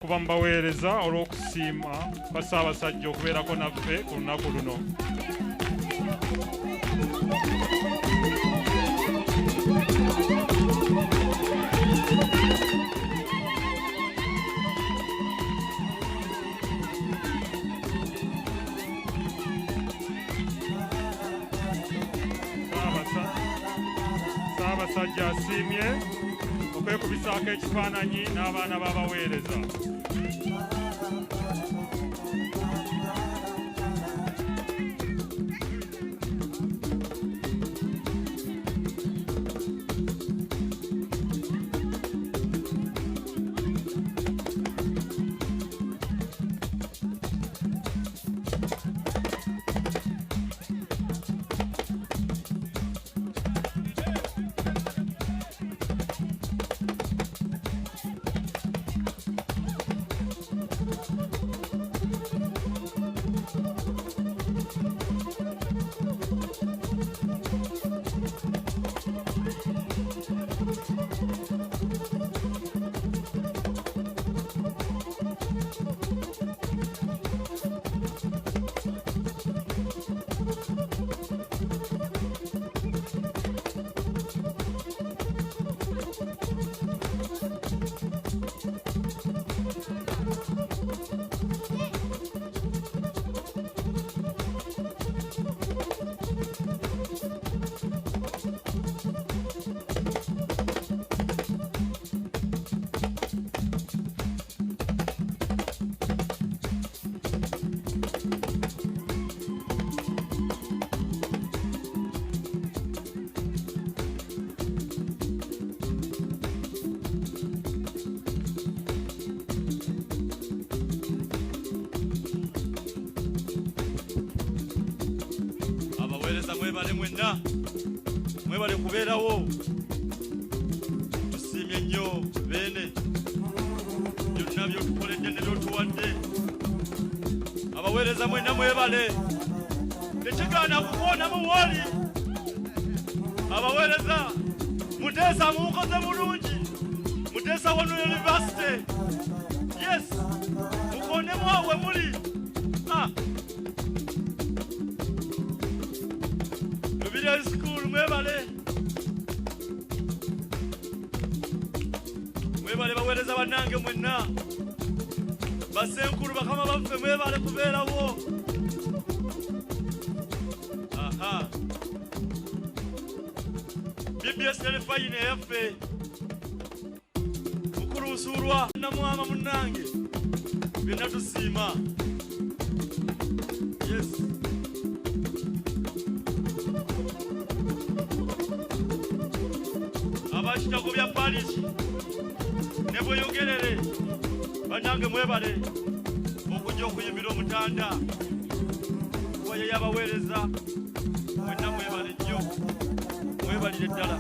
kuba mbaweereza olw'okusiima kwa Ssaabasajja okubeerako naffe ku lunaku luno. Ssaabasajja asiimye okwekubisaako ekifaananyi n'abaana b'abaweereza. Mwebale mwenna, mwebale kubeerawo, tusiimye nnyo beene byonna by'otukoledde ne by'otuwadde. Abaweereza mwenna mwebale, tekigaana kukuwonamu wali. Abaweereza Muteesa mukoze bulungi, Muteesa wano University, yes, mukonemu awe muli. School mwebale baweereza bannange mwenna, basenkulu bakama baffe mwebale kubeerawo. BBS telefayine yaffe mukulu Busuulwa namwama munnange byonna tusiima, yes. Abakitako bya Paris ne Bweyogerere bannange mwebale okujja okuyimbira Omutanda waye y'abaweereza mwenna mwebale nnyo, mwebalire ddala.